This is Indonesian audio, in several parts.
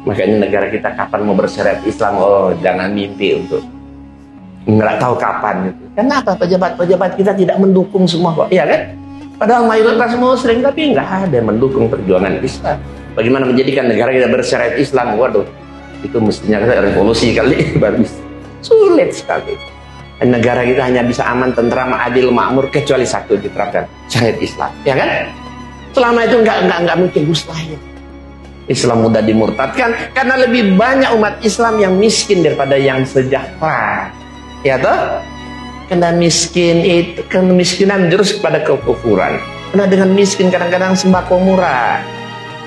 Makanya negara kita kapan mau bersyariat Islam, oh jangan mimpi untuk nggak tahu kapan gitu. Kenapa pejabat-pejabat kita tidak mendukung semua kok, iya kan? Padahal mayoritas muslim tapi nggak ada yang mendukung perjuangan Islam. Bagaimana menjadikan negara kita bersyariat Islam? Waduh, itu mestinya revolusi kali baru bisa. Sulit sekali. Negara kita hanya bisa aman, tentram, adil, makmur kecuali satu diterapkan, syariat Islam, ya kan? Selama itu nggak mungkin, mustahil. Islam mudah dimurtadkan karena lebih banyak umat Islam yang miskin daripada yang sejahtera, ya toh? Karena miskin itu, kemiskinan jurus kepada kekufuran. Karena dengan miskin kadang-kadang sembako murah,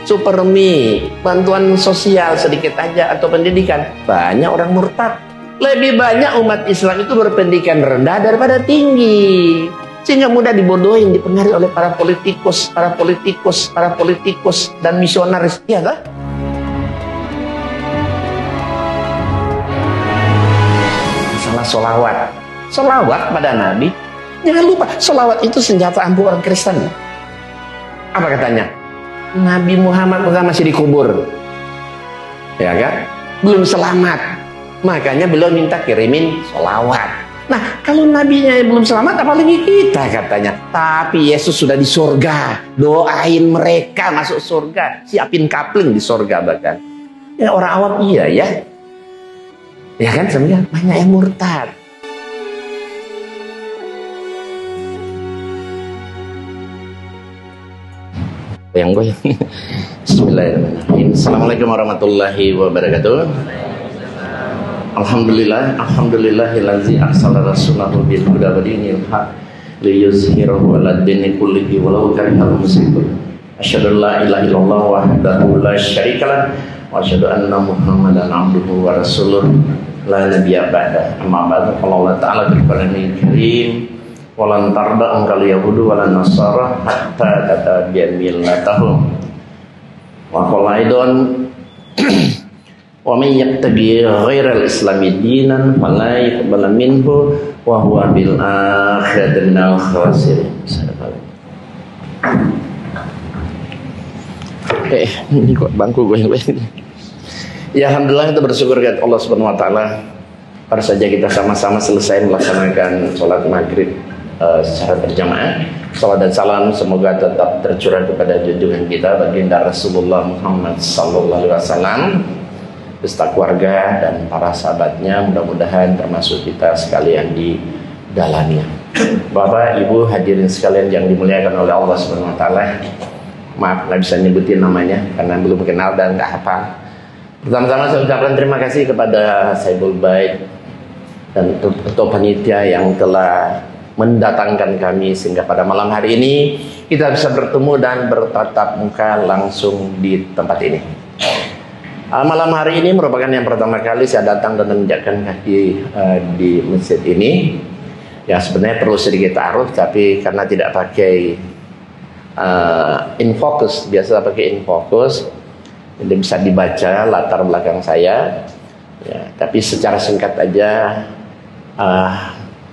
super mie, bantuan sosial sedikit aja atau pendidikan, banyak orang murtad. Lebih banyak umat Islam itu berpendidikan rendah daripada tinggi, sehingga mudah dibodohin, dipengaruhi oleh para politikus dan misionaris, ya kan? Masalah solawat pada Nabi, jangan lupa solawat itu senjata ampuh orang Kristen. Apa katanya? Nabi Muhammad masih dikubur, ya kan? Belum selamat. Makanya beliau minta kirimin sholawat. Nah, kalau nabinya belum selamat, apalagi kita katanya. Tapi Yesus sudah di surga. Doain mereka masuk surga. Siapin kapling di surga bahkan. Ya orang awam iya ya. Ya kan sebenarnya banyak yang murtad. Goyang-goyang. Bismillahirrahmanirrahim. Assalamualaikum warahmatullahi wabarakatuh. Alhamdulillahillazi arsala rasulahu bil huda wa dinil haq liyuzhirahu 'alad dini kullihi walau karihal musyrikun. Asyhadu an la ilaha illallah wahdahu la syarikalah wa asyhadu anna Muhammadan 'abduhu wa rasuluh la nabiyya ba'da. Amma ba'du, qala Allah ta'ala fil Qur'anil Karim, wa lan tarda anqal yahudu wa lan nasara hatta tattabi'a millatahum. Wa qala aidan wa may yabtaghi ghairal islami dinan fala yuqbal minhu wa huwa bil akhirati minal khasirin. Ini kok bangku goyang-goyang. Ya alhamdulillah, kita bersyukur kepada Allah Subhanahu wa taala. Baru saja kita sama-sama selesai melaksanakan sholat maghrib secara berjamaah. Salam dan salam semoga tetap tercurah kepada junjungan kita baginda Rasulullah Muhammad sallallahu alaihi wasallam beserta keluarga dan para sahabatnya, mudah-mudahan termasuk kita sekalian di dalamnya. Bapak, Ibu, hadirin sekalian yang dimuliakan oleh Allah Subhanahu wa taala. Maaf nggak bisa nyebutin namanya karena belum kenal dan nggak hafal. Pertama-tama saya ucapkan terima kasih kepada Saibul Bait dan ketua panitia yang telah mendatangkan kami sehingga pada malam hari ini kita bisa bertemu dan bertatap muka langsung di tempat ini. Malam hari ini merupakan yang pertama kali saya datang dan menginjakkan kaki di masjid ini. Ya sebenarnya perlu sedikit taruh, tapi karena tidak pakai infocus, biasa pakai infocus, jadi bisa dibaca latar belakang saya. Ya, tapi secara singkat aja,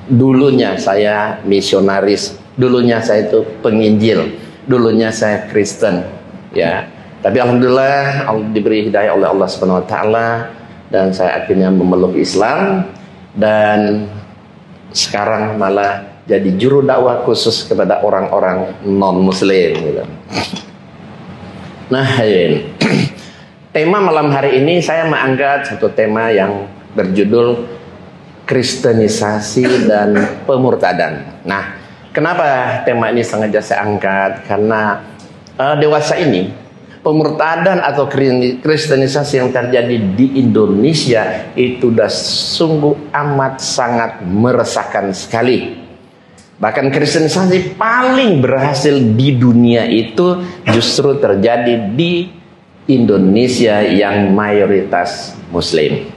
dulunya saya misionaris, dulunya saya itu penginjil, dulunya saya Kristen, ya. Tapi alhamdulillah diberi hidayah oleh Allah Subhanahu wa taala dan saya akhirnya memeluk Islam dan sekarang malah jadi juru dakwah khusus kepada orang-orang non muslim gitu. Nah, tema malam hari ini saya mengangkat satu tema yang berjudul kristenisasi dan pemurtadan. Nah, kenapa tema ini sengaja saya angkat? Karena dewasa ini pemurtadan atau kristenisasi yang terjadi di Indonesia itu sudah sungguh amat sangat meresahkan sekali. Bahkan kristenisasi paling berhasil di dunia itu justru terjadi di Indonesia yang mayoritas muslim.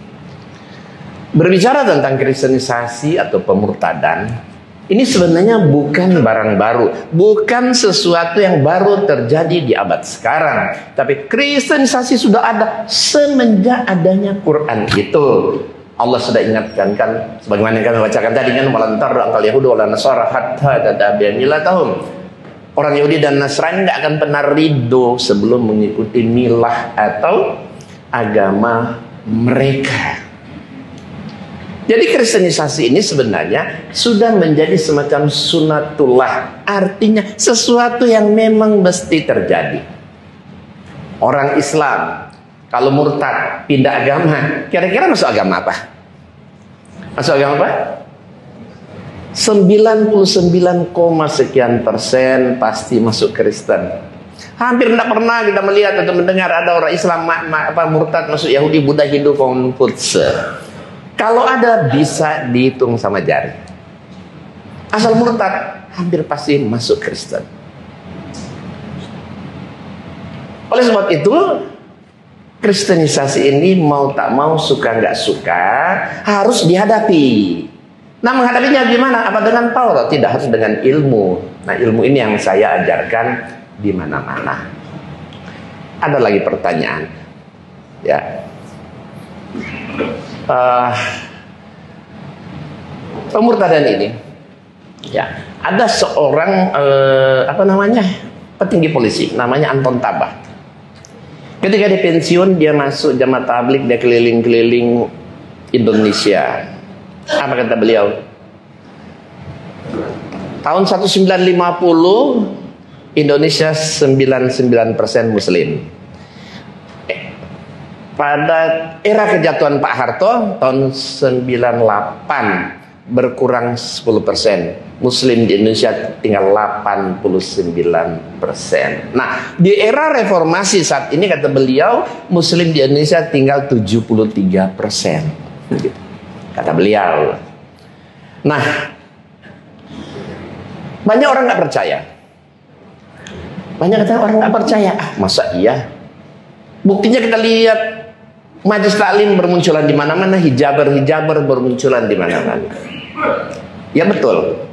Berbicara tentang kristenisasi atau pemurtadan, ini sebenarnya bukan barang baru, bukan sesuatu yang baru terjadi di abad sekarang. Tapi kristenisasi sudah ada semenjak adanya Quran itu. Allah sudah ingatkan kan, sebagaimana yang kami bacakan tadi kan, walantar angkal Yahudi wala Nasara hatta tattabi'a millatahum. Orang Yahudi dan Nasrani tidak akan pernah ridho sebelum mengikuti milah atau agama mereka. Jadi kristenisasi ini sebenarnya sudah menjadi semacam sunatullah, artinya sesuatu yang memang mesti terjadi. Orang Islam kalau murtad pindah agama, kira-kira masuk agama apa? Masuk agama apa? 99, sekian persen pasti masuk Kristen. Hampir tidak pernah kita melihat atau mendengar ada orang Islam murtad masuk Yahudi, Buddha, Hindu, Konfutse. Kalau ada bisa dihitung sama jari. Asal murtad hampir pasti masuk Kristen. Oleh sebab itu kristenisasi ini mau tak mau, suka nggak suka, harus dihadapi. Nah, menghadapinya gimana? Apa dengan power? Tidak, harus dengan ilmu. Nah, ilmu ini yang saya ajarkan di mana-mana. Ada lagi pertanyaan, ya. Pemurtadan ini, ya, ada seorang petinggi polisi, namanya Anton Tabah. Ketika dia pensiun, dia masuk jamaah tabligh, dia keliling-keliling Indonesia. Apa kata beliau? Tahun 1950 Indonesia 99% Muslim. Pada era kejatuhan Pak Harto tahun 98 berkurang 10%. Muslim di Indonesia tinggal 89%. Nah, di era reformasi saat ini kata beliau, Muslim di Indonesia tinggal 73%. Kata beliau. Nah, banyak orang nggak percaya. Banyak kata orang nggak percaya. Masa iya? Buktinya kita lihat majelis taklim bermunculan di mana-mana, hijaber bermunculan di mana-mana. Ya betul.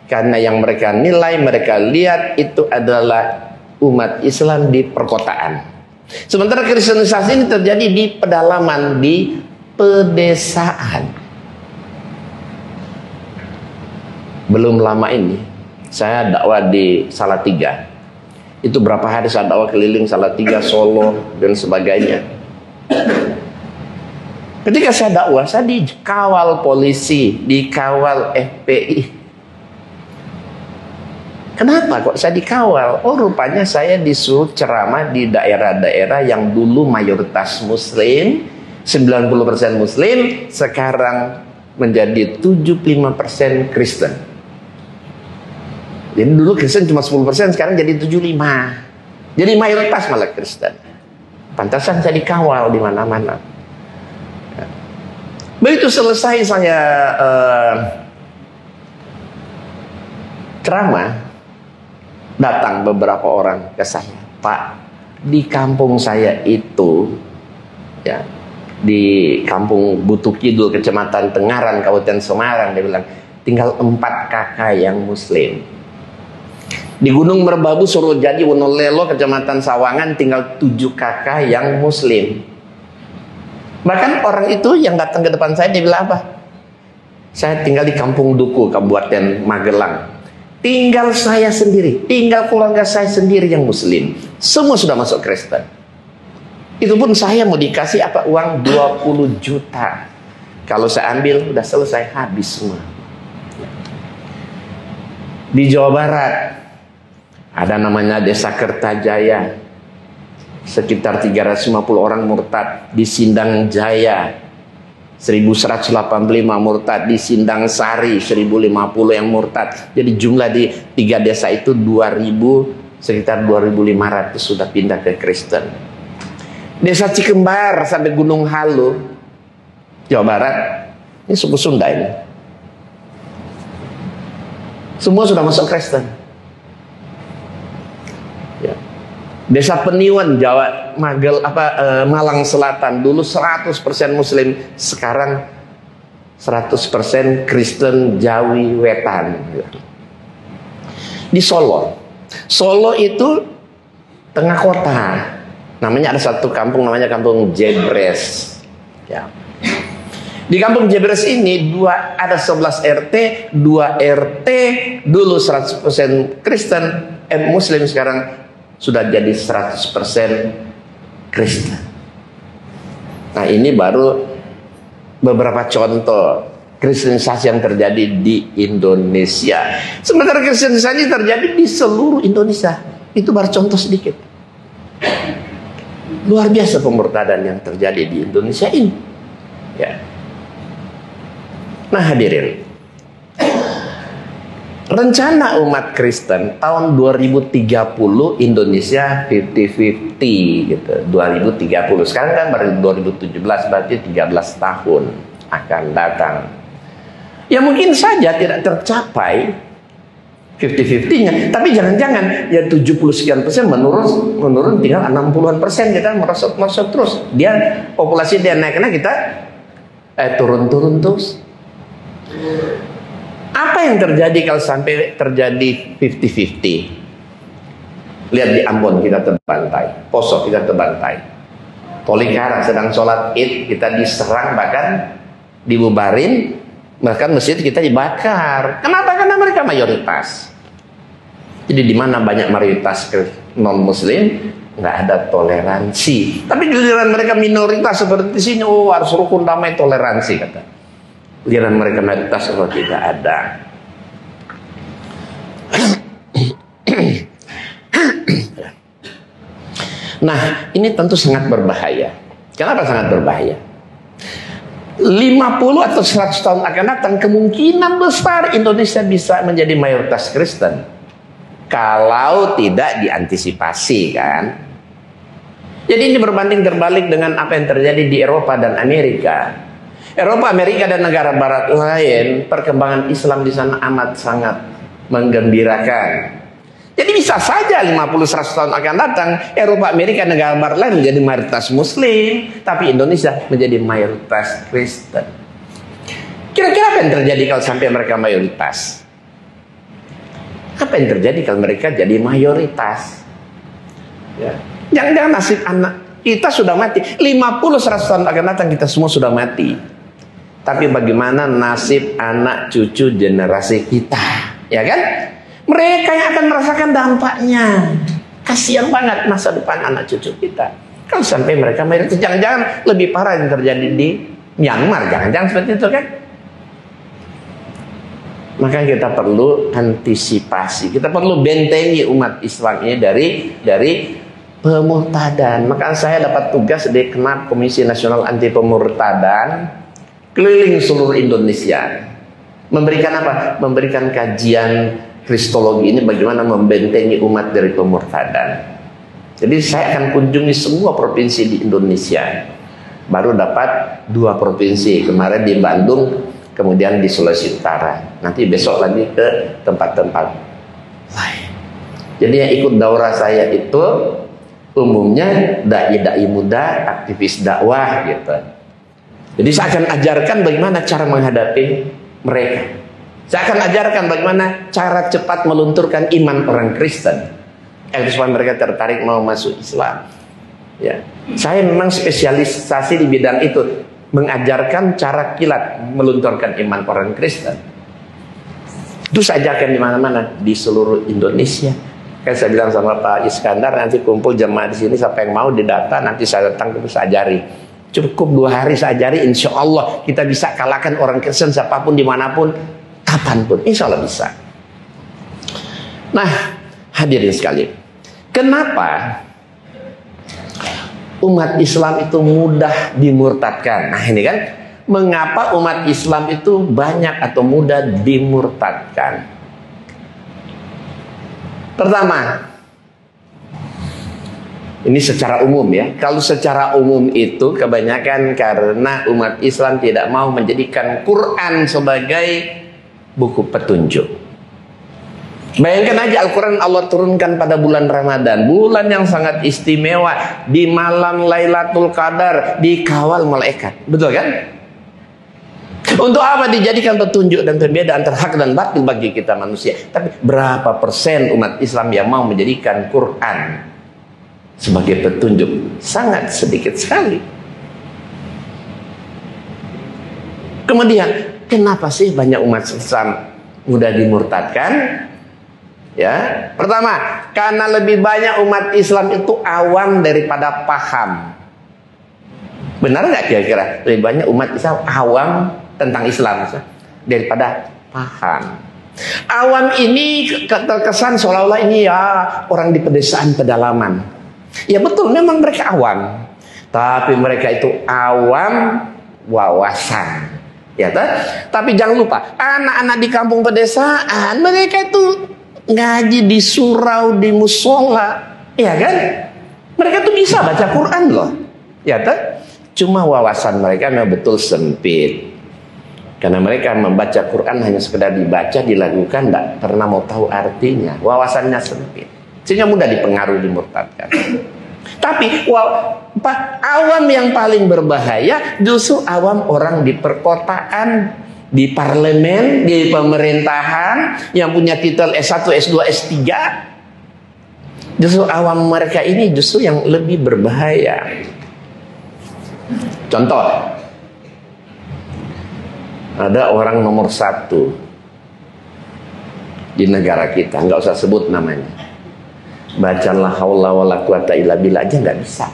Karena yang mereka nilai, mereka lihat itu adalah umat Islam di perkotaan. Sementara kristenisasi ini terjadi di pedalaman, di pedesaan. Belum lama ini saya dakwah di Salatiga. Itu berapa hari saya dakwah keliling Salatiga, Solo dan sebagainya. Ketika saya dakwah, saya dikawal polisi, dikawal FPI. Kenapa kok saya dikawal? Oh, rupanya saya disuruh ceramah di daerah-daerah yang dulu mayoritas Muslim, 90% Muslim, sekarang menjadi 75% Kristen. Jadi dulu Kristen cuma 10%, sekarang jadi 75%. Jadi mayoritas malah Kristen. Pantasan saya dikawal di mana-mana. Begitu selesai saya ceramah, datang beberapa orang ke saya, Pak, di kampung saya itu, ya, di kampung Butuh Kidul, Kecamatan Tengaran, Kabupaten Semarang, dia bilang tinggal 4 kakak yang Muslim. Di Gunung Merbabu, Surojadi, Wonolelo, Kecamatan Sawangan, tinggal 7 kakak yang Muslim. Bahkan orang itu yang datang ke depan saya, dia bilang apa? Saya tinggal di Kampung Duku, Kabupaten Magelang. Tinggal saya sendiri, tinggal keluarga saya sendiri yang Muslim. Semua sudah masuk Kristen. Itu pun saya mau dikasih uang 20 juta. Kalau saya ambil, udah selesai, habis semua. Di Jawa Barat, ada namanya Desa Kertajaya. Sekitar 350 orang murtad. Di Sindang Jaya, 1185 murtad. Di Sindang Sari 1050 yang murtad. Jadi jumlah di 3 desa itu 2000, sekitar 2500 sudah pindah ke Kristen. Desa Cikembar sampai Gunung Halu, Jawa Barat, ini suku Sunda ini, semua sudah masuk Kristen. Ya. Desa Peniwan, Jawa Malang Selatan, dulu 100% Muslim, sekarang 100% Kristen Jawi Wetan. Di Solo itu tengah kota, namanya ada satu kampung namanya Kampung Jebres. Ya. Di Kampung Jebres ini ada 11 RT, 2 RT dulu 100% Kristen, Muslim, sekarang sudah jadi 100% Kristen. Nah, ini baru beberapa contoh kristenisasi yang terjadi di Indonesia. Sementara kristenisasi terjadi di seluruh Indonesia. Itu baru contoh sedikit. Luar biasa pemurtadan yang terjadi di Indonesia ini. Ya. Nah, hadirin, rencana umat Kristen tahun 2030 Indonesia 50-50 gitu. 2030. Sekarang kan baru 2017, berarti 13 tahun akan datang. Ya mungkin saja tidak tercapai 50-50-nya, tapi jangan-jangan ya 70 sekian persen menurun tinggal 60-an persen, kita merosot terus. Dia populasi dia naik, kita turun terus. Apa yang terjadi kalau sampai terjadi 50-50? Lihat di Ambon kita terbantai, Poso kita terbantai, Tolikara sedang sholat Id kita diserang, bahkan dibubarin, bahkan masjid kita dibakar. Kenapa? Karena mereka mayoritas. Jadi di mana banyak mayoritas non Muslim, nggak ada toleransi. Tapi giliran mereka minoritas seperti di sini, harus rukun damai toleransi kata. Giliran mereka mayoritas, tidak ada. Nah, ini tentu sangat berbahaya. Kenapa sangat berbahaya? 50 atau 100 tahun akan datang, kemungkinan besar Indonesia bisa menjadi mayoritas Kristen. Kalau tidak diantisipasi, kan? Jadi ini berbanding terbalik dengan apa yang terjadi di Eropa dan Amerika. Eropa, Amerika, dan negara barat lain, perkembangan Islam di sana amat sangat menggembirakan. Jadi bisa saja 50-100 tahun akan datang, Eropa, Amerika, negara barat lain menjadi mayoritas Muslim, tapi Indonesia menjadi mayoritas Kristen. Kira-kira apa yang terjadi kalau sampai mereka mayoritas? Apa yang terjadi kalau mereka jadi mayoritas? Ya. Jangan-jangan nasib anak kita sudah mati. 50-100 tahun akan datang kita semua sudah mati. Tapi bagaimana nasib anak cucu generasi kita? Ya kan? Mereka yang akan merasakan dampaknya. Kasihan banget masa depan anak cucu kita. Kalau sampai mereka mayoritas, jangan-jangan lebih parah yang terjadi di Myanmar. Jangan-jangan seperti itu, kan? Maka kita perlu antisipasi. Kita perlu bentengi umat Islam ini dari pemurtadan. Maka saya dapat tugas di KNAP, Komisi Nasional Anti Pemurtadan, keliling seluruh Indonesia. Memberikan apa? Memberikan kajian Kristologi ini bagaimana membentengi umat dari pemurtadan. Jadi saya akan kunjungi semua provinsi di Indonesia. Baru dapat 2 provinsi. Kemarin di Bandung, kemudian di Sulawesi Utara. Nanti besok lagi ke tempat-tempat lain. Jadi yang ikut daurah saya itu umumnya dai-dai muda, aktivis dakwah gitu. Jadi saya akan ajarkan bagaimana cara menghadapi mereka. Saya akan ajarkan bagaimana cara cepat melunturkan iman orang Kristen, supaya mereka tertarik mau masuk Islam. Ya, saya memang spesialisasi di bidang itu, mengajarkan cara kilat melunturkan iman orang Kristen. Itu saya ajarkan di mana-mana di seluruh Indonesia. Kan saya bilang sama Pak Iskandar, nanti kumpul jemaah di sini, siapa yang mau didata, nanti saya datang terus ajari. Cukup 2 hari saya ajari, insya Allah kita bisa kalahkan orang Kristen siapapun dimanapun, kapanpun, insya Allah bisa. Nah, hadirin sekalian, kenapa umat Islam itu mudah dimurtadkan? Nah ini kan, mengapa umat Islam itu banyak atau mudah dimurtadkan? Pertama, ini secara umum ya. Kalau secara umum itu kebanyakan karena umat Islam tidak mau menjadikan Quran sebagai buku petunjuk. Bayangkan aja, Al-Quran Allah turunkan pada bulan Ramadan, bulan yang sangat istimewa, di malam Lailatul Qadar, dikawal malaikat. Betul kan? Untuk apa dijadikan petunjuk dan pembeda antara hak dan batil bagi kita manusia? Tapi berapa persen umat Islam yang mau menjadikan Quran sebagai petunjuk? Sangat sedikit sekali. Kemudian, kenapa sih banyak umat Islam mudah dimurtadkan? Ya, pertama, karena lebih banyak umat Islam itu awam daripada paham. Benar nggak kira-kira? Lebih banyak umat Islam awam tentang Islam daripada paham. Awam ini terkesan seolah-olah ini ya orang di pedesaan pedalaman. Ya betul, memang mereka awam. Tapi mereka itu awam wawasan. Ya toh? Tapi jangan lupa, anak-anak di kampung pedesaan mereka itu ngaji di surau, di musola. Ya kan? Mereka tuh bisa baca Quran loh. Ya toh? Cuma wawasan mereka memang betul sempit. Karena mereka membaca Quran hanya sekedar dibaca, dilakukan, tidak pernah mau tahu artinya. Wawasannya sempit. Sehingga mudah dipengaruhi, dimurtadkan. Tapi awam yang paling berbahaya justru awam orang di perkotaan, di parlemen, di pemerintahan, yang punya titel S1, S2, S3. Justru awam mereka ini justru yang lebih berbahaya. Contoh, ada orang nomor 1 di negara kita, nggak usah sebut namanya, baca la haula wala quwata illa billah aja nggak bisa,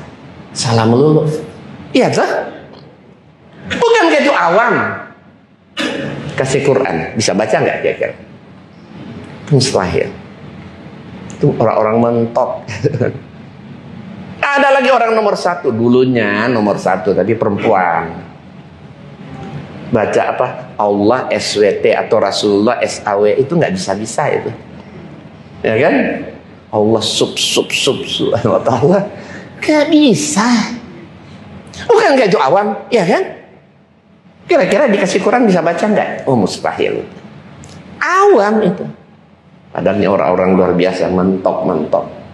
salah melulu. Iya toh? Bukan kayak itu awam. Kasih Quran, bisa baca nggak kira-kira? Itu mustahil. Itu orang-orang mentok. Ada lagi orang nomor 1, dulunya nomor 1 tapi perempuan. Baca apa? Allah SWT atau Rasulullah SAW itu nggak bisa-bisa itu. Ya kan? Allah subhanahu wa ta'ala. Nggak bisa. Bukan kayak itu awam, ya kan? Kira-kira dikasih Quran bisa baca nggak? Oh mustahil. Awam itu. Padahal ini orang-orang luar biasa, mentok-mentok.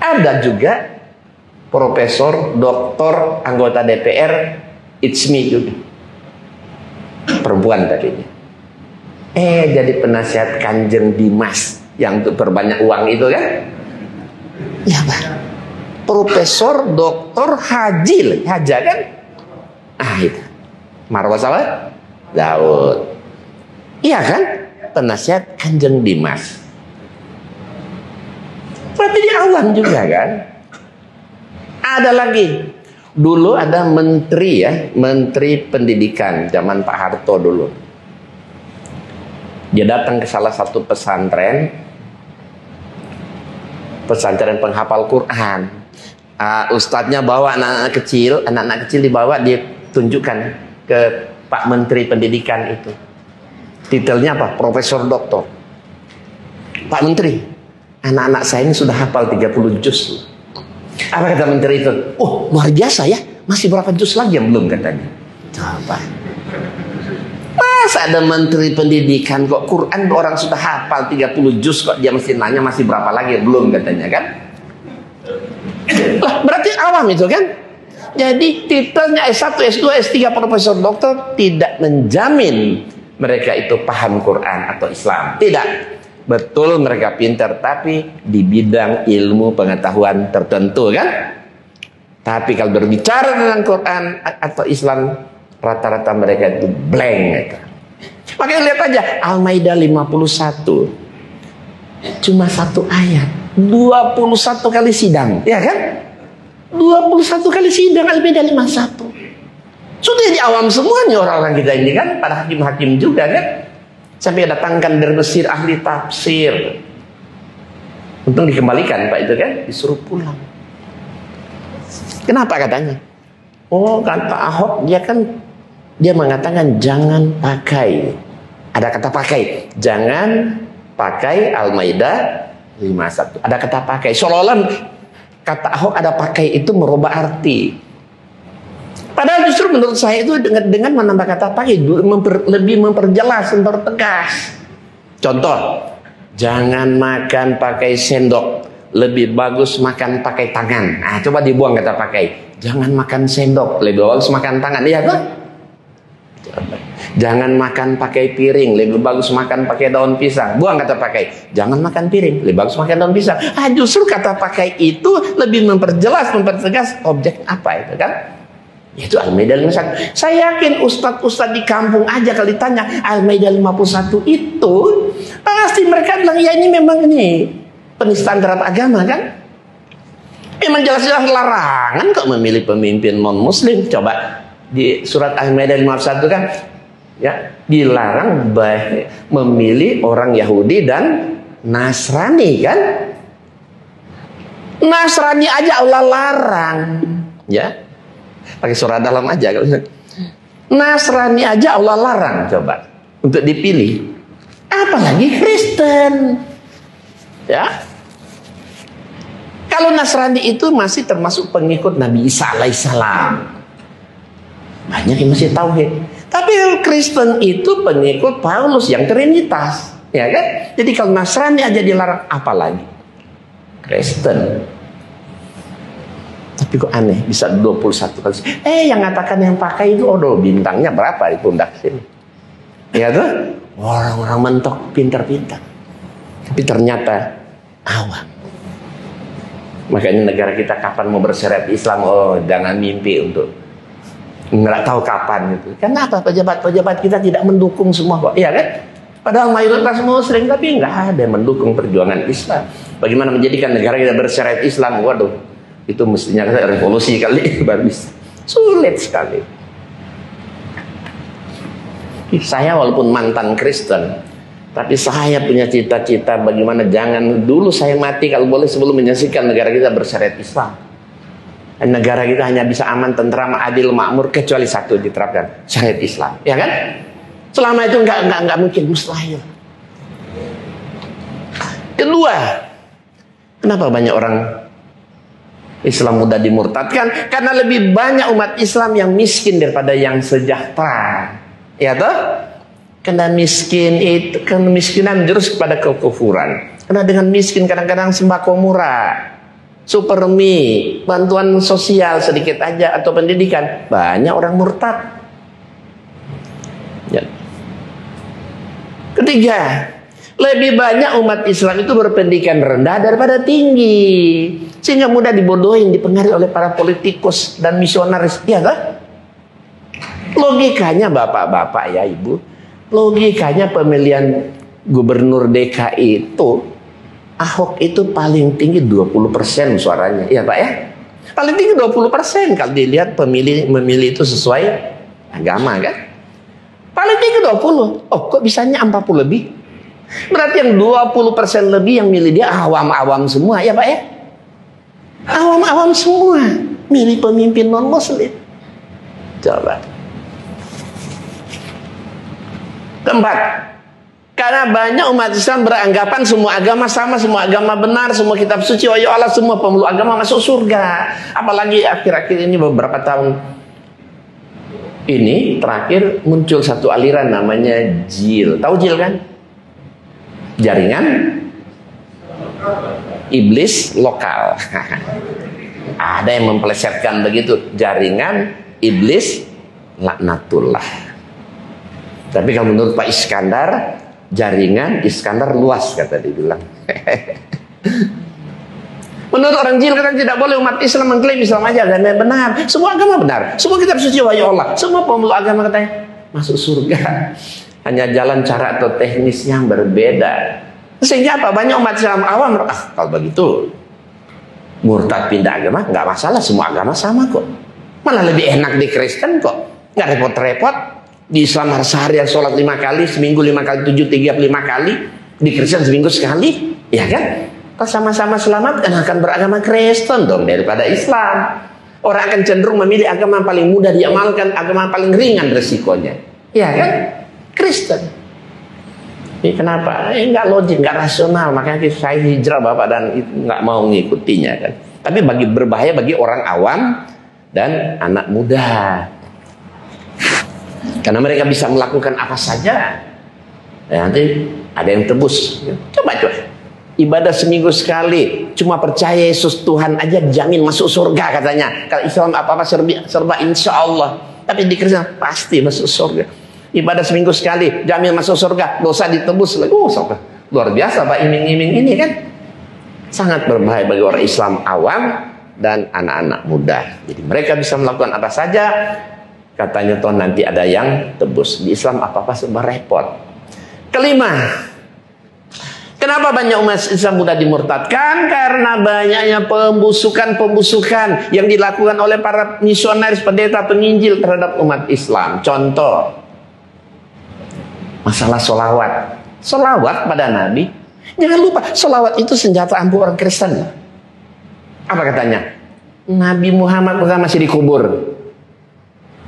Ada juga profesor, doktor, anggota DPR, it's me juga. Perempuan tadinya. Jadi penasihat Kanjeng Dimas yang untuk perbanyak uang itu kan? Ya Pak. Profesor, doktor, haji kan? Itu. Marwah siapa? Daud. Iya kan? Penasihat Kanjeng Dimas. Berarti dia awam juga kan? Ada lagi. Dulu ada menteri ya, menteri pendidikan zaman Pak Harto dulu. Dia datang ke salah satu pesantren penghafal Quran. Ustadznya bawa anak-anak kecil dibawa, dia tunjukkan ke Pak Menteri Pendidikan itu. Titelnya apa? Profesor Doktor. Pak Menteri, anak-anak saya ini sudah hafal 30 juz. Apa kata menteri itu? Oh luar biasa ya, masih berapa juz lagi yang belum katanya. Coba. Masa ada menteri pendidikan kok Quran orang sudah hafal 30 juz kok dia mesti nanya masih berapa lagi yang belum katanya kan? Lah berarti awam itu kan? Jadi titelnya S1, S2, S3 profesor doktor tidak menjamin mereka itu paham Quran atau Islam. Tidak. Betul mereka pintar tapi di bidang ilmu pengetahuan tertentu kan? Tapi kalau berbicara tentang Quran atau Islam rata-rata mereka itu blank gitu. Makanya lihat aja Al-Maidah 51. Cuma 1 ayat, 21 kali sidang, ya kan? 21 kali sidang Al-Maidah 51. Sudah di awam semuanya orang-orang kita ini kan, pada hakim-hakim juga kan? Sampai datangkan dari Mesir ahli tafsir. Untung dikembalikan Pak itu kan, disuruh pulang. Kenapa katanya? Oh kata Ahok dia mengatakan jangan pakai. Ada kata pakai. Jangan pakai Al-Maidah 51. Ada kata pakai. Seolah-olah kata Ahok ada pakai itu merubah arti. Padahal justru menurut saya itu dengan menambah kata pakai lebih memperjelas, mempertegas. Contoh, jangan makan pakai sendok, lebih bagus makan pakai tangan. Nah, coba dibuang kata pakai. Jangan makan sendok, lebih bagus makan tangan. Iya kan? Jangan makan pakai piring, lebih bagus makan pakai daun pisang. Buang kata pakai. Jangan makan piring, lebih bagus makan daun pisang. Justru kata pakai itu lebih memperjelas, mempertegas objek apa itu kan? Itu Al-Maidah 51. Saya yakin ustadz-ustadz di kampung aja kalau ditanya Al-Maidah 51 itu pasti mereka bilang ya ini memang ini penistaan terhadap agama kan? Memang jelas-jelas larangan kok memilih pemimpin non-muslim. Coba di surat Al-Maidah 51 kan, ya, dilarang memilih orang Yahudi dan Nasrani kan. Nasrani aja Allah larang, ya. Pakai surah dalam aja. Nasrani aja Allah larang coba untuk dipilih. Apalagi Kristen. Ya. Kalau Nasrani itu masih termasuk pengikut Nabi Isa alaihissalam. Banyak yang masih tauhid. Tapi Kristen itu pengikut Paulus yang Trinitas, ya kan? Jadi kalau Nasrani aja dilarang, apalagi Kristen. Tapi kok aneh, bisa 21 kali. Yang ngatakan yang pakai itu, bintangnya berapa di pundak sini? Ya tuh, orang-orang mentok, pintar-pintar. Tapi ternyata awam. Makanya negara kita kapan mau berseret Islam, jangan mimpi untuk nggak tahu kapan gitu. Kenapa pejabat-pejabat kita tidak mendukung semua kok? Iya kan? Padahal mayoritas muslim, tapi nggak ada yang mendukung perjuangan Islam. Bagaimana menjadikan negara kita berseret Islam? Waduh, itu mestinya revolusi kali baru bisa. Sulit sekali. Saya walaupun mantan Kristen, tapi saya punya cita-cita bagaimana jangan dulu saya mati kalau boleh sebelum menyaksikan negara kita berseret Islam. Negara kita hanya bisa aman, tentram, adil, makmur kecuali satu diterapkan, syariat Islam, ya kan? Selama itu enggak mungkin, mustahil. Kedua, kenapa banyak orang Islam mudah dimurtadkan? Karena lebih banyak umat Islam yang miskin daripada yang sejahtera, ya toh? Karena miskin itu, kemiskinan jurus kepada kekufuran. Karena dengan miskin kadang-kadang sembako murah, super mie, bantuan sosial sedikit aja atau pendidikan, banyak orang murtad. Ya. Ketiga, lebih banyak umat Islam itu berpendidikan rendah daripada tinggi, sehingga mudah dibodohin, dipengaruhi oleh para politikus dan misionaris. Ya kan? Logikanya bapak-bapak ya ibu, logikanya pemilihan gubernur DKI itu Ahok itu paling tinggi 20% suaranya, ya Pak ya? Paling tinggi 20% kalau dilihat memilih itu sesuai agama kan? Paling tinggi 20. Oh, kok bisanya 40 lebih? Berarti yang 20% lebih yang milih dia awam-awam semua, ya Pak ya? Awam-awam semua milih pemimpin non-muslim. Coba. Keempat, karena banyak umat Islam beranggapan semua agama sama, semua agama benar, semua kitab suci, ya Allah, semua pemeluk agama masuk surga. Apalagi akhir-akhir ini beberapa tahun ini terakhir muncul satu aliran namanya JIL. Tahu JIL kan? Jaringan Iblis Lokal. Ada yang mempelesetkan begitu, jaringan Iblis Laknatullah. Tapi kalau menurut Pak Iskandar, jaringan Iskandar luas, kata dia bilang. Menurut orang JIL kata tidak boleh umat Islam mengklaim Islam aja agama yang benar. Semua agama benar, semua kitab suci wahyu Allah, semua pemeluk agama katanya masuk surga. Hanya jalan cara atau teknisnya yang berbeda. Sehingga apa? Banyak umat Islam awam, kalau begitu murtad pindah agama nggak masalah, semua agama sama kok. Malah lebih enak di Kristen kok, nggak repot-repot. Di Islam harus seharian sholat 5 kali, seminggu 5 kali, 7, 35 kali. Di Kristen seminggu sekali, ya kan? Kalau sama-sama selamat kan akan beragama Kristen dong daripada Islam. Orang akan cenderung memilih agama yang paling mudah diamalkan, agama yang paling ringan resikonya, ya kan? Kristen. Ini kenapa? Nggak logik, nggak rasional. Makanya saya hijrah Bapak dan nggak mau ngikutinya kan. Tapi berbahaya bagi orang awam dan anak muda. Karena mereka bisa melakukan apa saja. Nanti ada yang tebus. Coba. Ibadah seminggu sekali. Cuma percaya Yesus Tuhan aja jamin masuk surga katanya. Kalau Islam apa-apa serba insya Allah. Tapi di Kristen pasti masuk surga. Ibadah seminggu sekali jamin masuk surga. Dosa ditebus lagi. Luar biasa Pak iming-iming ini kan. Sangat berbahaya bagi orang Islam awam dan anak-anak muda. Jadi mereka bisa melakukan apa saja. Katanya toh nanti ada yang tebus. Di Islam apa-apa serba repot. Kelima, kenapa Kenapa banyak umat Islam mudah dimurtadkan? Karena banyaknya pembusukan yang dilakukan oleh para misionaris, pendeta, penginjil terhadap umat Islam. Contoh, masalah solawat. Solawat pada Nabi. Jangan lupa, solawat itu senjata ampuh orang Kristen. Apa katanya? Nabi Muhammad masih dikubur.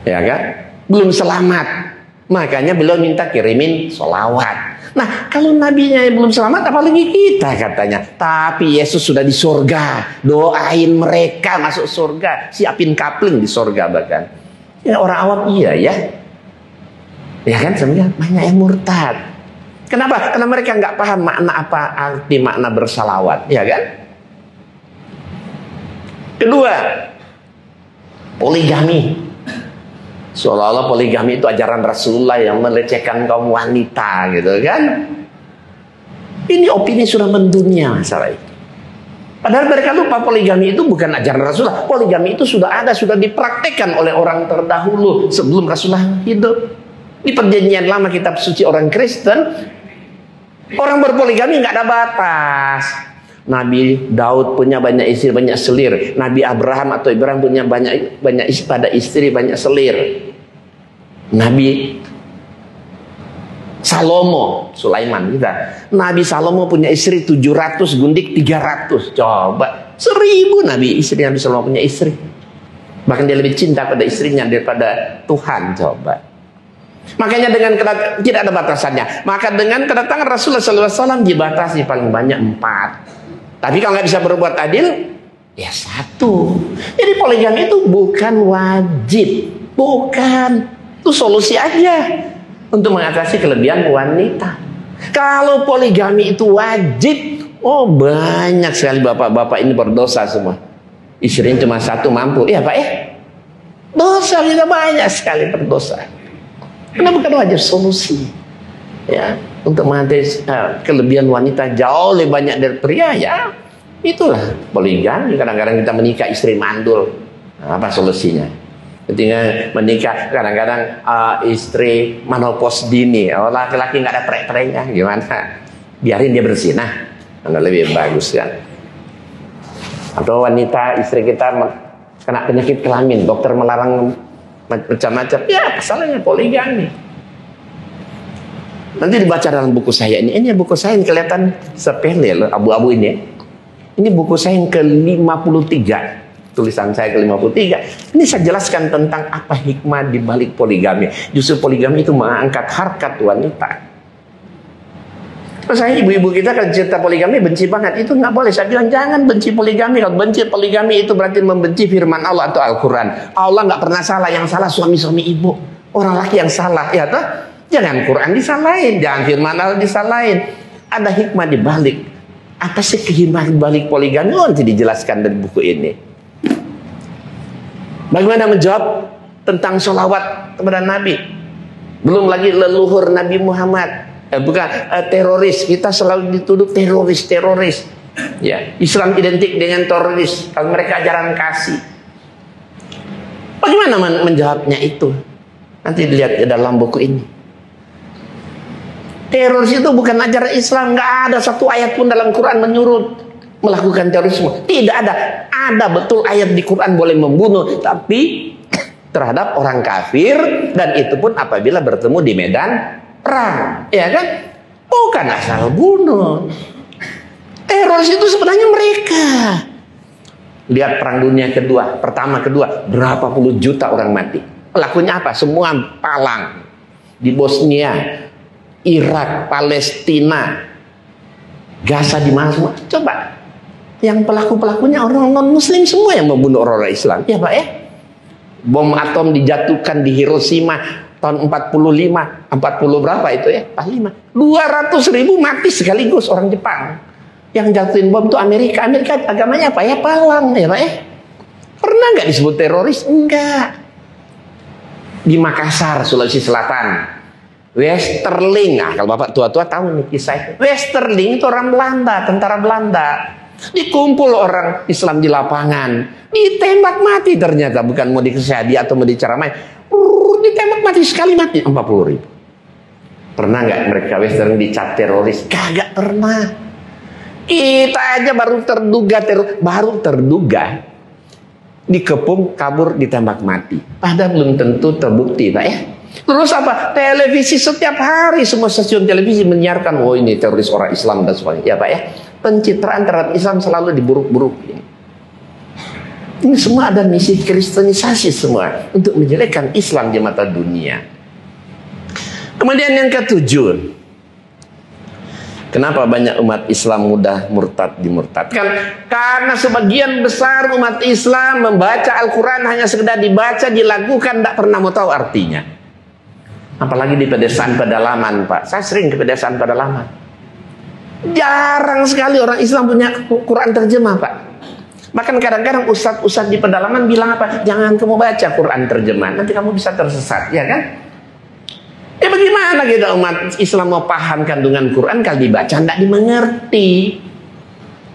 Ya kan? Belum selamat. Makanya beliau minta kirimin solawat. Nah, kalau nabinya belum selamat, apalagi kita katanya. Tapi Yesus sudah di surga. Doain mereka masuk surga. Siapin kapling di surga bahkan. Ya orang awam iya ya. Ya kan, sebenarnya banyak yang murtad. Kenapa? Karena mereka nggak paham makna apa arti makna bersalawat. Ya kan? Kedua, poligami. Seolah-olah poligami itu ajaran Rasulullah yang melecehkan kaum wanita gitu kan. Ini opini sudah mendunia masalah itu. Padahal mereka lupa poligami itu bukan ajaran Rasulullah. Poligami itu sudah ada, sudah dipraktekkan oleh orang terdahulu sebelum Rasulullah hidup. Di perjanjian lama kitab suci orang Kristen, orang berpoligami nggak ada batas. Nabi Daud punya banyak istri, banyak selir. Nabi Abraham atau Ibrahim punya banyak istri, banyak selir. Nabi Salomo, Sulaiman kita. Nabi Salomo punya istri 700, gundik 300. Coba 1000 Nabi istri Nabi Salomo punya istri. Bahkan dia lebih cinta pada istrinya daripada Tuhan. Coba. Makanya dengan tidak ada batasannya. Maka dengan kedatangan Rasulullah SAW dibatasi paling banyak 4. Tapi kalau nggak bisa berbuat adil, ya 1. Jadi poligami itu bukan wajib, bukan. Itu solusi aja untuk mengatasi kelebihan wanita. Kalau poligami itu wajib, oh banyak sekali bapak-bapak ini berdosa semua. Istrinya cuma 1 mampu, ya Pak ya. Dosa kita banyak sekali berdosa. Kenapa bukan wajib solusi? Ya, untuk mengatasi kelebihan wanita jauh lebih banyak dari pria ya. Itulah poligami. Kadang-kadang kita menikah istri mandul. Nah, apa solusinya? Ketika menikah kadang-kadang istri menopause dini. Oh, laki-laki nggak ada prek-preknya, gimana? Biarin dia bersinah, karena lebih bagus kan. Atau wanita istri kita kena penyakit kelamin, dokter melarang macam-macam. Ya, pasalnya poligami. Nanti dibaca dalam buku saya ini. Ini buku saya yang kelihatan sepele loh, abu-abu ini. Ini buku saya yang ke-53. Tulisan saya ke-53. Ini saya jelaskan tentang apa hikmah di balik poligami. Justru poligami itu mengangkat harkat wanita. Terus saya ibu-ibu kita kalau cerita poligami benci banget. Itu nggak boleh. Saya bilang jangan benci poligami. Kalau benci poligami itu berarti membenci firman Allah atau Al-Quran. Allah nggak pernah salah. Yang salah suami-suami ibu. Orang laki yang salah. Ya toh? Jangan Quran disalahin. Jangan firman Allah disalahin. Ada hikmah di balik. Apa sih hikmah di balik poligami? Oh, nanti dijelaskan dari buku ini. Bagaimana menjawab tentang sholawat kepada Nabi? Belum lagi leluhur Nabi Muhammad. Teroris. Kita selalu dituduh teroris. Ya, Islam identik dengan teroris. Kalau mereka ajaran kasih. Bagaimana menjawabnya itu? Nanti dilihat di dalam buku ini. Teroris itu bukan ajaran Islam. Nggak ada satu ayat pun dalam Quran menyuruh melakukan terorisme. Tidak ada. Ada betul ayat di Quran boleh membunuh, tapi terhadap orang kafir, dan itu pun apabila bertemu di medan perang, ya kan? Bukan asal bunuh. Teroris itu sebenarnya mereka. Lihat perang dunia kedua, pertama, kedua, berapa puluh juta orang mati. Pelakunya apa? Semua palang di Bosnia, Irak, Palestina, Gaza, di mana semua. Coba. Yang pelaku-pelakunya orang non-muslim semua yang membunuh orang Islam. Ya Pak ya. Bom atom dijatuhkan di Hiroshima tahun 45. 40 berapa itu ya? 45. 200.000 mati sekaligus orang Jepang. Yang jatuhin bom itu Amerika. Amerika agamanya apa ya? Palang ya Pak ya. Pernah nggak disebut teroris? Enggak. Di Makassar, Sulawesi Selatan. Westerling. Nah, kalau Bapak tua-tua tahu nih kisah. Westerling itu orang Belanda, tentara Belanda. Dikumpul orang Islam di lapangan, ditembak mati ternyata. Bukan mau dikasih hadiah atau mau diceramai, ditembak mati sekali mati 40.000. Pernah nggak mereka Western dicap teroris? Kagak pernah. Kita aja baru terduga dikepung, kabur, ditembak mati. Padahal belum tentu terbukti, Pak ya. Terus apa? Televisi setiap hari semua stasiun televisi menyiarkan, oh ini teroris orang Islam dan sebagainya. Ya Pak ya. Pencitraan terhadap Islam selalu diburuk-buruk. Ini semua ada misi kristenisasi semua untuk menjelekkan Islam di mata dunia. Kemudian yang ketujuh, kenapa banyak umat Islam mudah dimurtadkan? Karena sebagian besar umat Islam membaca Al-Quran hanya sekedar dibaca, dilakukan, tidak pernah mau tahu artinya. Apalagi di pedesaan pedalaman, Pak. Saya sering ke pedesaan pedalaman. Jarang sekali orang Islam punya Quran terjemah, Pak. Bahkan kadang-kadang ustadz-ustadz di pedalaman bilang apa? Jangan kamu baca Quran terjemah, nanti kamu bisa tersesat, ya kan? Ya bagaimana kita umat Islam mau paham kandungan Quran kalau dibaca tidak dimengerti.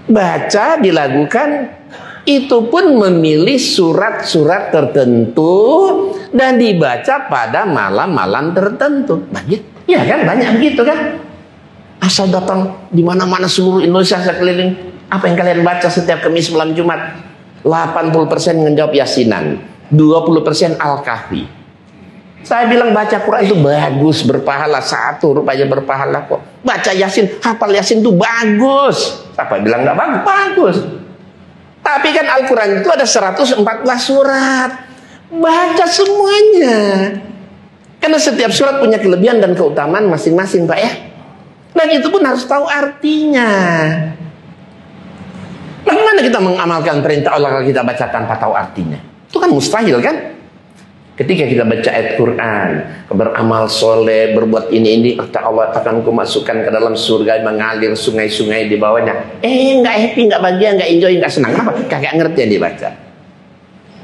Baca, dilakukan, itu pun memilih surat-surat tertentu dan dibaca pada malam-malam tertentu. Banyak, ya kan? Banyak begitu kan? Asal datang di mana-mana seluruh Indonesia sekeliling. Apa yang kalian baca setiap Kamis malam Jumat? 80% menjawab Yasinan, 20% Al-Kahfi. Saya bilang baca Quran itu bagus, berpahala. Satu rupanya berpahala kok. Baca Yasin, hafal Yasin itu bagus. Siapa bilang nggak bagus? Bagus. Tapi kan Al-Quran itu ada 114 surat. Baca semuanya. Karena setiap surat punya kelebihan dan keutamaan masing-masing, Pak ya. Dan itu pun harus tahu artinya. Bagaimana kita mengamalkan perintah Allah kalau kita baca tanpa tahu artinya? Itu kan mustahil kan? Ketika kita baca ayat Quran, beramal soleh, berbuat ini, kata Allah akan kumasukkan ke dalam surga mengalir sungai-sungai di bawahnya. Nggak happy, nggak bahagia, nggak enjoy, nggak senang. Apa? Kagak ngerti yang dibaca.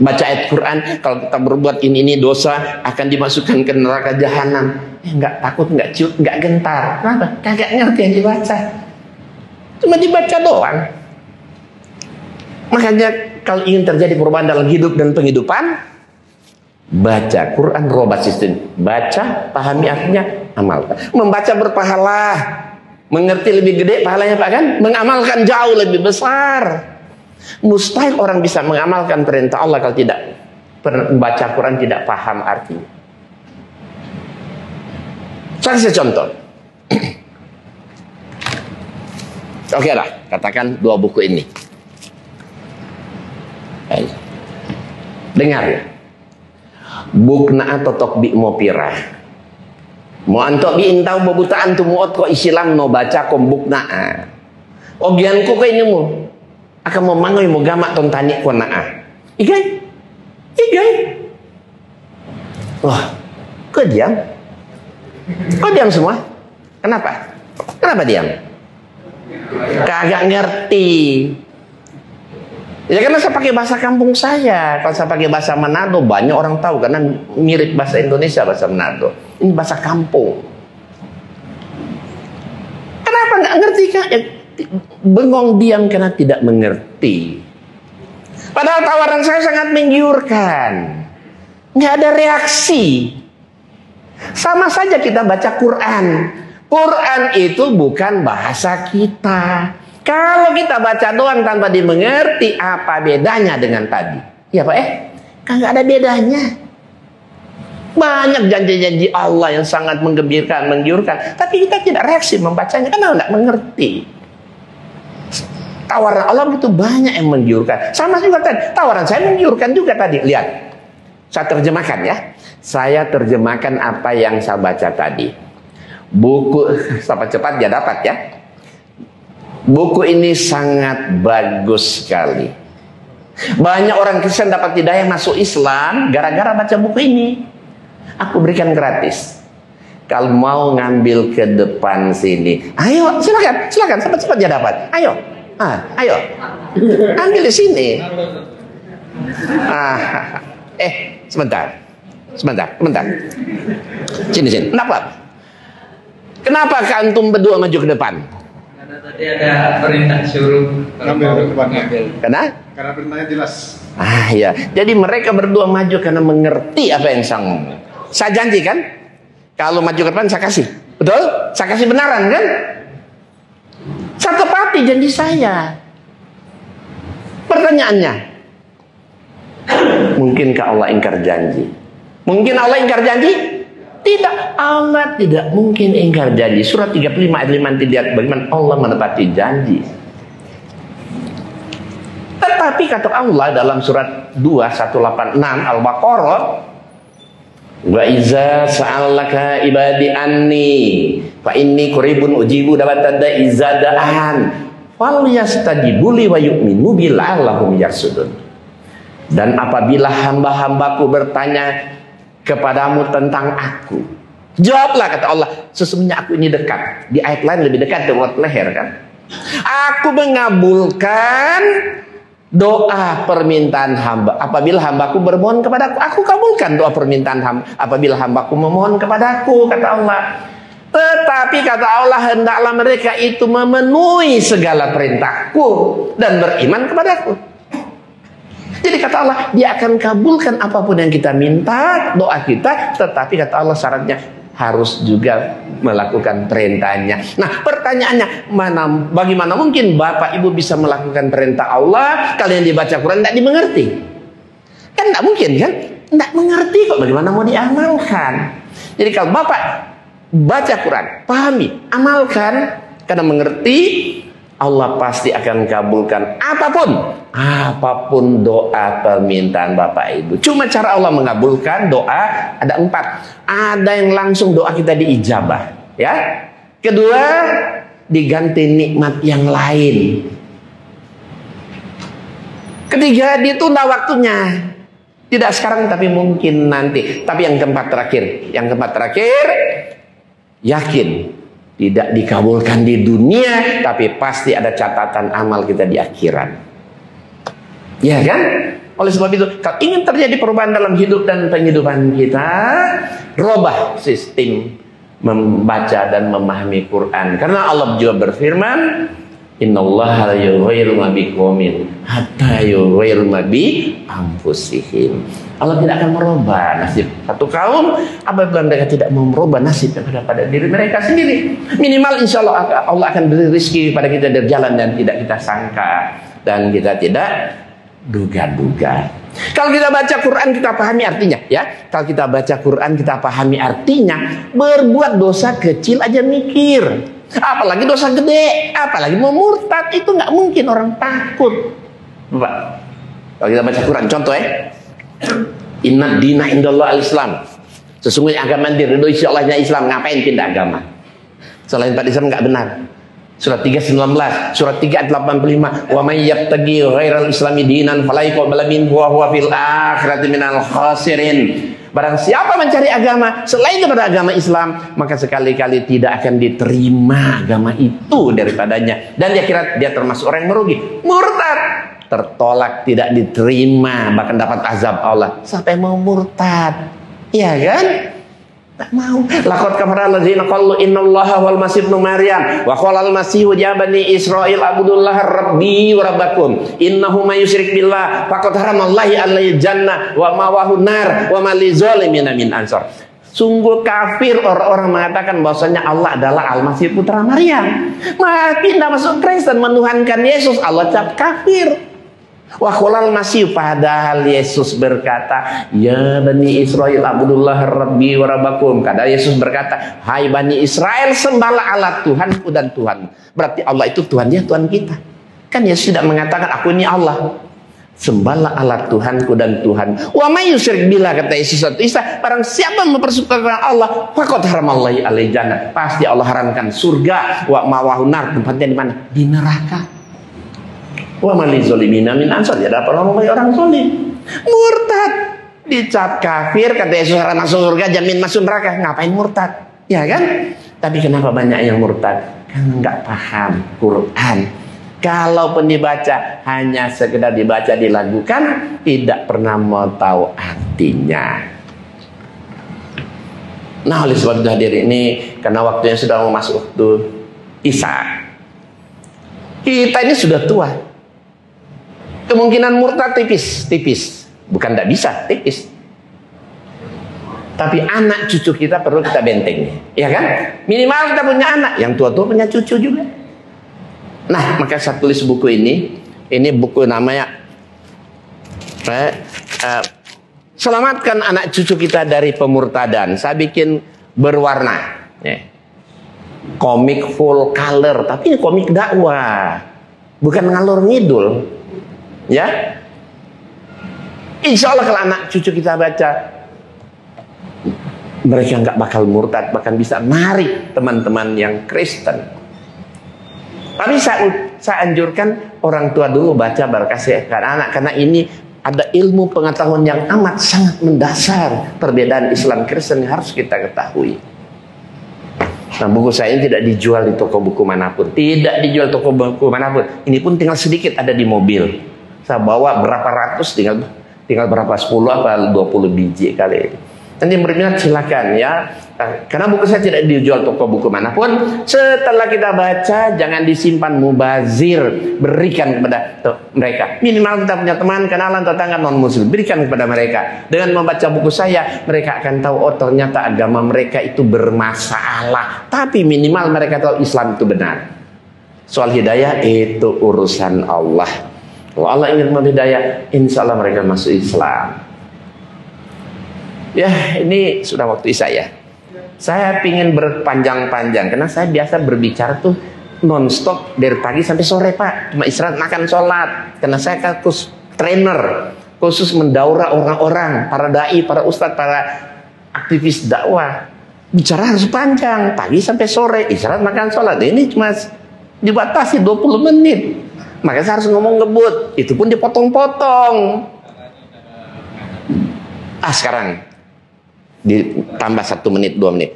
Baca ayat Quran, kalau kita berbuat ini dosa akan dimasukkan ke neraka jahanam. Nggak takut, nggak ciut, nggak gentar. Kenapa? Kagak ngerti yang dibaca. Cuma dibaca doang. Makanya kalau ingin terjadi perubahan dalam hidup dan penghidupan, baca Quran, rubah sistem. Baca, pahami artinya, amalkan. Membaca berpahala, mengerti lebih gede pahalanya Pak kan? Mengamalkan jauh lebih besar. Mustahil orang bisa mengamalkan perintah Allah kalau tidak membaca Quran, tidak paham artinya. Saya kasih contoh. Oke lah, katakan 2 buku ini. Dengar ya. Bukna totok bi mo pirah. Mo antok bi intau babutaan tu muot ko isilam no baca kom bukna. Ogian ko kay nimo. Akan memangoy mo gamak ton tani ko naa. Igay. Wah, kok diam? Kok diam semua? Kenapa? Kenapa diam? Kagak ngerti. Ya karena saya pakai bahasa kampung saya. Kalau saya pakai bahasa Manado, banyak orang tahu karena mirip bahasa Indonesia, bahasa Manado. Ini bahasa kampung. Kenapa nggak ngerti Kak? Ya, bengong diam karena tidak mengerti. Padahal tawaran saya sangat menggiurkan. Nggak ada reaksi. Sama saja kita baca Quran. Quran itu bukan bahasa kita. Kalau kita baca doang tanpa dimengerti, apa bedanya dengan tadi? Ya Pak kagak ada bedanya. Banyak janji-janji Allah yang sangat menggembirakan, menggiurkan, tapi kita tidak reaksi membacanya karena tidak mengerti. Tawaran Allah itu banyak yang menggiurkan. Sama juga tadi, tawaran saya menggiurkan juga tadi. Lihat, saya terjemahkan ya. Saya terjemahkan apa yang saya baca tadi. Buku, cepat-cepat dia dapat ya. Buku ini sangat bagus sekali. Banyak orang Kristen dapat hidayah masuk Islam gara-gara baca buku ini. Aku berikan gratis. Kalau mau ngambil ke depan sini, ayo silakan, cepat-cepat dia dapat. Ayo, ayo, ambil di sini. Sebentar. Sini. Kenapa antum berdua maju ke depan? Tadi ada perintah suruh ngambil depannya. Karena perintahnya jelas. Ya. Jadi mereka berdua maju karena mengerti apa yang saya janji kan? Kalau maju ke depan saya kasih. Betul? Saya kasih benaran kan? Saya tepati janji saya. Pertanyaannya, mungkinkah Allah ingkar janji? Mungkin Allah ingkar janji? Tidak, Allah tidak mungkin ingkar janji. Surat 35 ayat 5 nanti lihat bagaimana Allah menepati janji. Tetapi kata Allah dalam surat 2186 Al-Baqarah, wa iza sa'alaka ibadi anni fa inni qaribun ujibu da'watad da'i iza da'an falyastajibu li wa yu'minu bi la'allahum yarsudun. Dan apabila hamba-hambaku bertanya kepadamu tentang aku, jawablah, kata Allah, sesungguhnya aku ini dekat. Di ayat lain lebih dekat dari leher kan. Aku mengabulkan doa permintaan hamba. Apabila hambaku bermohon kepadaku, aku kabulkan doa permintaan hamba. Apabila hambaku memohon kepadaku, kata Allah. Tetapi kata Allah, hendaklah mereka itu memenuhi segala perintahku dan beriman kepadaku. Jadi kata Allah, dia akan kabulkan apapun yang kita minta, doa kita. Tetapi kata Allah syaratnya harus juga melakukan perintahnya. Nah, pertanyaannya, bagaimana mungkin Bapak Ibu bisa melakukan perintah Allah, kalian dibaca Quran tidak dimengerti? Kan tidak mungkin kan? Tidak mengerti kok, bagaimana mau diamalkan? Jadi kalau Bapak baca Quran, pahami, amalkan, karena mengerti, Allah pasti akan kabulkan apapun doa permintaan Bapak Ibu. Cuma cara Allah mengabulkan doa ada 4. Ada yang langsung doa kita diijabah, ya. Kedua, diganti nikmat yang lain. Ketiga, ditunda waktunya. Tidak sekarang tapi mungkin nanti. Tapi yang keempat terakhir, yakin tidak dikabulkan di dunia, tapi pasti ada catatan amal kita di akhirat. Ya kan? Oleh sebab itu, kalau ingin terjadi perubahan dalam hidup dan penghidupan kita, robah sistem membaca dan memahami Quran. Karena Allah juga berfirman, innallaha la yughayyiru ma biqaumin hatta yughayyiru ma bi anfusihim. Allah tidak akan merubah nasib satu kaum apabila mereka tidak mau merubah nasib pada diri mereka sendiri. Minimal insya Allah Allah akan beri rezeki pada kita dari jalan dan tidak kita sangka dan kita tidak duga-duga. Kalau kita baca Quran kita pahami artinya, ya. Kalau kita baca Quran kita pahami artinya, berbuat dosa kecil aja mikir, apalagi dosa gede, apalagi mau murtad, itu nggak mungkin orang takut. Bapak, kalau kita baca Quran, contoh ya, inna dina indallah al-Islam, sesungguhnya agama diridhoi Allahnya Islam. Ngapain pindah agama? Selain pada Islam nggak benar. Surat 3:19, surat 3:85, wa may yabtaghi ghairal islami dinan fala yuqbal minhu wa huwa fil akhirati minal khasirin. Barang siapa mencari agama selain daripada agama Islam, maka sekali-kali tidak akan diterima agama itu daripadanya, dan di akhirat dia termasuk orang yang merugi. Murtad, tertolak, tidak diterima, bahkan dapat azab Allah. Siapa yang mau murtad? Iya kan? Tak mau. Laqad kafara allazina qalu innallaha wal masih ibnu Maryam wa qala al masih ya bani Israil abudullaha rabbi wa rabbakum innahu may yusyrik billah faqad haramallahi alaihi jannah wa mawahu nar wa ma lizalimin min ansar. Sungguh kafir orang-orang mengatakan bahwasanya Allah adalah Al-Masih putra Maryam. Maka pindah masuk Kristen menuhankan Yesus, Allah cap kafir. Wa qolal masih, padahal Yesus berkata, ya bani Israil abudullah rabbi wa rabbakum. Kata Yesus berkata, hai bani Israel, sembahlah Allah Tuhanku dan Tuhan. Berarti Allah itu Tuhan dia, Tuhan kita. Kan Yesus tidak mengatakan aku ini Allah. Sembahlah Allah Tuhanku dan Tuhan. Wa may yusyrik billah, kata Yesus atau Isa, barang siapa mempersekutukan Allah, faqad haramallahi alaihi jannah, pasti Allah haramkan surga, wa mawahu nar, tempatnya di mana? Di neraka. Wa mali zolimina min ansar, ya dapat orang zolim. Murtad dicap kafir, kata Yesus harus masuk surga, jamin masuk neraka. Ngapain murtad? Ya kan? Tapi kenapa banyak yang murtad? Karena nggak paham Quran. Kalaupun dibaca hanya sekedar dibaca, dilakukan, tidak pernah mau tahu artinya. Nah, oleh sebab itu hadir ini, karena waktunya sudah mau masuk waktu Isya, kita ini sudah tua. Kemungkinan murtad tipis. Bukan tidak bisa, tipis. Tapi anak cucu kita perlu kita benteng, ya kan? Minimal kita punya anak, yang tua-tua punya cucu juga. Nah, maka saya tulis buku ini. Ini buku namanya Selamatkan Anak Cucu Kita dari Pemurtadan. Saya bikin berwarna. Komik full color, tapi ini komik dakwah, bukan ngalor ngidul. Ya, insya Allah kalau anak cucu kita baca, mereka nggak bakal murtad, bahkan bisa narik teman-teman yang Kristen. Tapi saya anjurkan orang tua dulu baca baru kasih ke anak, karena ini ada ilmu pengetahuan yang amat sangat mendasar. Perbedaan Islam Kristen yang harus kita ketahui. Nah, buku saya ini tidak dijual di toko buku manapun. Tidak dijual toko buku manapun. Ini pun tinggal sedikit ada di mobil. Saya bawa berapa ratus, tinggal berapa 10 apa 20 biji kali. Nanti yang berminat silakan ya. Karena buku saya tidak dijual toko buku manapun. Setelah kita baca, jangan disimpan, mubazir, berikan kepada mereka. Minimal kita punya teman, kenalan, tetangga non muslim, berikan kepada mereka. Dengan membaca buku saya, mereka akan tahu, oh ternyata agama mereka itu bermasalah. Tapi minimal mereka tahu Islam itu benar. Soal hidayah itu urusan Allah. Kalau Allah ingin menghidayah, insya Allah mereka masuk Islam. Ya, ini sudah waktu saya. Saya ingin berpanjang-panjang karena saya biasa berbicara tuh non-stop dari pagi sampai sore, Pak. Cuma istirahat, makan, sholat. Karena saya kan trainer khusus mendaura orang-orang, para dai, para ustadz, para aktivis dakwah. Bicara harus panjang, pagi sampai sore, istirahat, makan, sholat. Ini cuma dibatasi 20 menit. Makanya saya harus ngomong ngebut. Itu pun dipotong-potong. Sekarang ditambah 1 menit, 2 menit.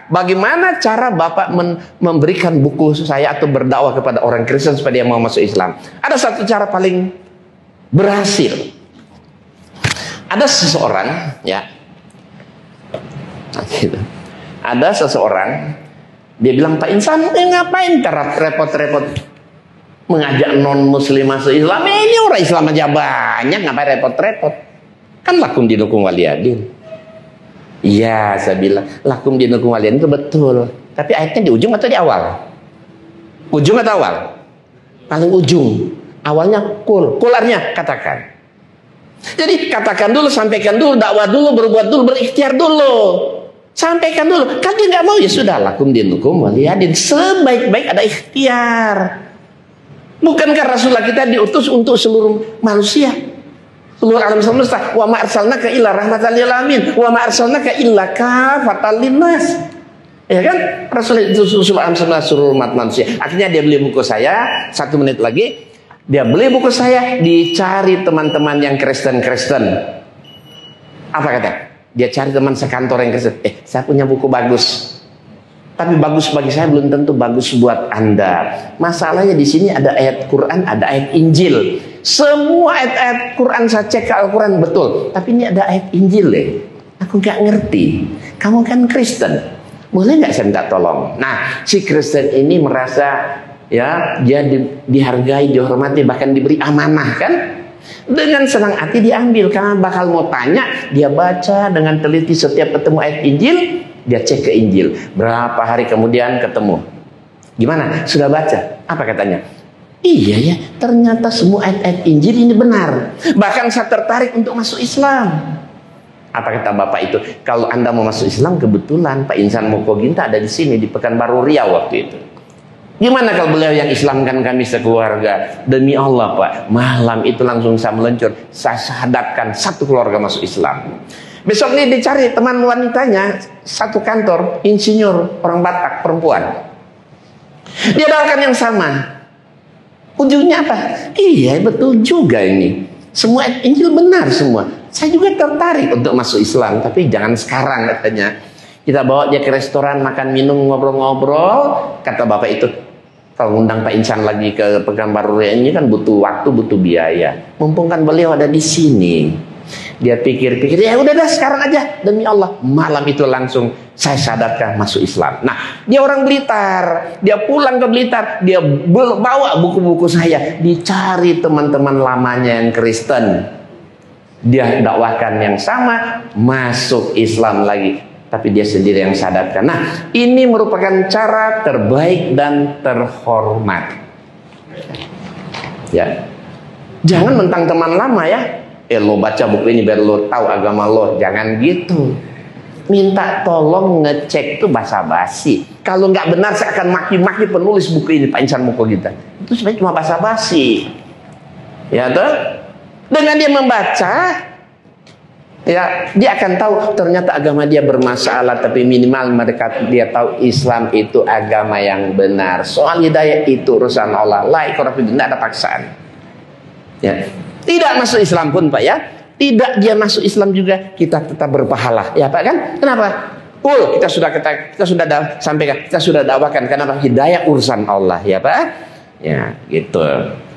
Bagaimana cara Bapak memberikan buku saya atau berdakwah kepada orang Kristen supaya dia mau masuk Islam? Ada satu cara paling berhasil. Ada seseorang, ya. Ada seseorang, dia bilang, Pak Insan, ngapain repot-repot mengajak non muslim masuk Islam? Ini orang Islam aja banyak, ngapain repot-repot? Kan lakum dinukum waliyadin. Iya, saya bilang lakum dinukum waliyadin itu betul. Tapi ayatnya di ujung atau di awal? Ujung atau awal? Paling ujung. Awalnya kul artinya katakan. Jadi katakan dulu, sampaikan dulu, dakwah dulu, berbuat dulu, berikhtiar dulu. Sampaikan dulu. Kan dia nggak mau, ya sudah, lakum dinukum waliyadin. Sebaik-baik ada ikhtiar. Bukankah Rasulullah kita diutus untuk seluruh manusia, seluruh alam semesta? Wa ma arsalnaka illa rahmatan lil alamin, wa ma arsalnaka illa kafatan linnas. Ya kan? Rasul itu seluruh alam semesta, seluruh umat manusia. Akhirnya dia beli buku saya. 1 menit lagi dia beli buku saya, dicari teman-teman yang Kristen. Apa kata? Dia cari teman sekantor yang Kristen. Saya punya buku bagus. Tapi bagus bagi saya belum tentu bagus buat Anda. Masalahnya di sini ada ayat Quran, ada ayat Injil. Semua ayat-ayat Quran saya cek ke Al-Quran betul. Tapi ini ada ayat Injil deh. Aku nggak ngerti. Kamu kan Kristen, boleh nggak saya minta tolong? Nah, si Kristen ini merasa ya dia dihargai, dihormati, bahkan diberi amanah kan? Dengan senang hati diambil karena bakal mau tanya. Dia baca dengan teliti setiap ketemu ayat Injil. Dia cek ke Injil. Berapa hari kemudian ketemu. Gimana? Sudah baca? Apa katanya? Iya ya, ternyata semua ayat-ayat Injil ini benar. Bahkan saya tertarik untuk masuk Islam. Apa kata Bapak itu? Kalau Anda mau masuk Islam, kebetulan Pak Insan Mokoginta ada di sini, di Pekanbaru Riau waktu itu. Gimana kalau beliau yang Islamkan kami sekeluarga? Demi Allah Pak, malam itu langsung saya meluncur. Saya syahadatkan satu keluarga masuk Islam. Besok ini dicari teman wanitanya, satu kantor, insinyur, orang Batak, perempuan. Dia doakan yang sama. Ujungnya apa? Iya betul juga ini. Semua Injil benar semua. Saya juga tertarik untuk masuk Islam, tapi jangan sekarang katanya. Kita bawa dia ke restoran, makan, minum, ngobrol-ngobrol. Kata Bapak itu, kalau undang Pak Insan lagi ke Pekanbaru ini kan butuh waktu, butuh biaya. Mumpung kan beliau ada di sini. Dia pikir-pikir, ya udah dah sekarang aja, demi Allah. Malam itu langsung saya syahadatkan masuk Islam. Nah, dia orang Blitar, dia pulang ke Blitar, dia bawa buku-buku saya, dicari teman-teman lamanya yang Kristen. Dia dakwahkan yang sama, masuk Islam lagi. Tapi dia sendiri yang syahadatkan. Nah, ini merupakan cara terbaik dan terhormat. Ya. Jangan mentang teman lama ya. Lo baca buku ini biar lo tahu agama lo. Jangan gitu. Minta tolong ngecek tuh basa-basi. Kalau nggak benar saya akan maki-maki penulis buku ini, Pak Insan Moko kita. Itu sebenarnya cuma basa-basi. Ya toh? Dengan dia membaca, ya dia akan tahu ternyata agama dia bermasalah, tapi minimal dia tahu Islam itu agama yang benar. Soal hidayah itu urusan Allah. Tidak ada paksaan. Ya. Tidak masuk Islam pun Pak ya. Tidak dia masuk Islam juga kita tetap berpahala, ya Pak kan? Kenapa? Kita sudah sampaikan, kita sudah dakwakan. Kenapa? Hidayah urusan Allah, ya Pak? Ya, gitu.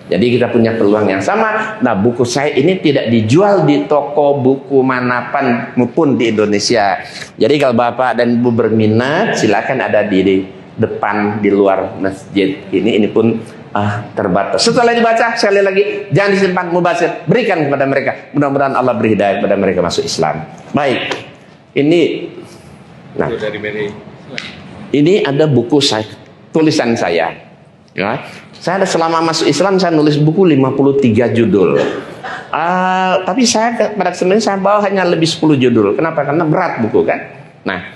Jadi kita punya peluang yang sama. Nah, buku saya ini tidak dijual di toko buku manapun maupun di Indonesia. Jadi kalau Bapak dan Ibu berminat, silakan ada di depan di luar masjid. Ini pun terbatas. Setelah dibaca, sekali lagi jangan disimpan, mubazir, berikan kepada mereka. Mudah-mudahan Allah beri hidayah kepada mereka masuk Islam. Baik. Ini ada buku saya, tulisan saya. Ya. Saya ada selama masuk Islam saya nulis buku 53 judul. Tapi saya pada kesempatan saya bawa hanya lebih 10 judul. Kenapa? Karena berat buku kan. Nah,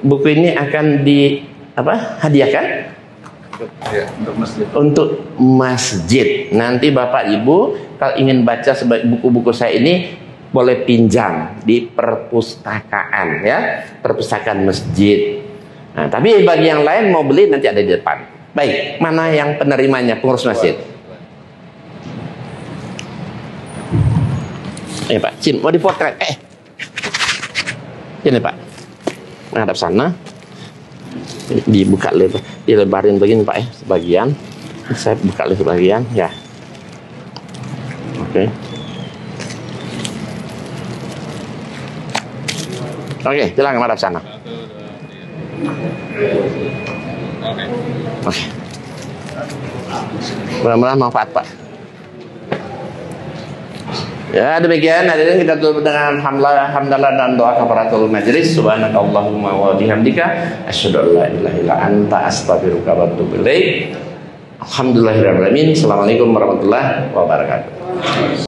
buku ini akan hadiahkan untuk masjid. Nanti Bapak Ibu kalau ingin baca buku-buku saya ini boleh pinjam di perpustakaan ya, perpustakaan masjid. Nah, tapi bagi yang lain mau beli nanti ada di depan. Baik, mana yang penerimanya, pengurus masjid? Pak, Cin, mau dipotret? Ini Pak, menghadap sana. Dibuka lebar, dilebarin begini Pak ya, sebagian. Saya buka sebagian ya. Oke. Oke, silakan menghadap sana. Oke. Mudah-mudahan manfaat Pak. Ya demikian hadirin kita tutup dengan hamdalah dan doa kafaratul majlis. Subhanakallahumma wa bihamdika asyhadu an la ilaha illa anta astaghfiruka wa atubu ilaik. Alhamdulillahirabbil alamin. Assalamualaikum warahmatullahi wabarakatuh.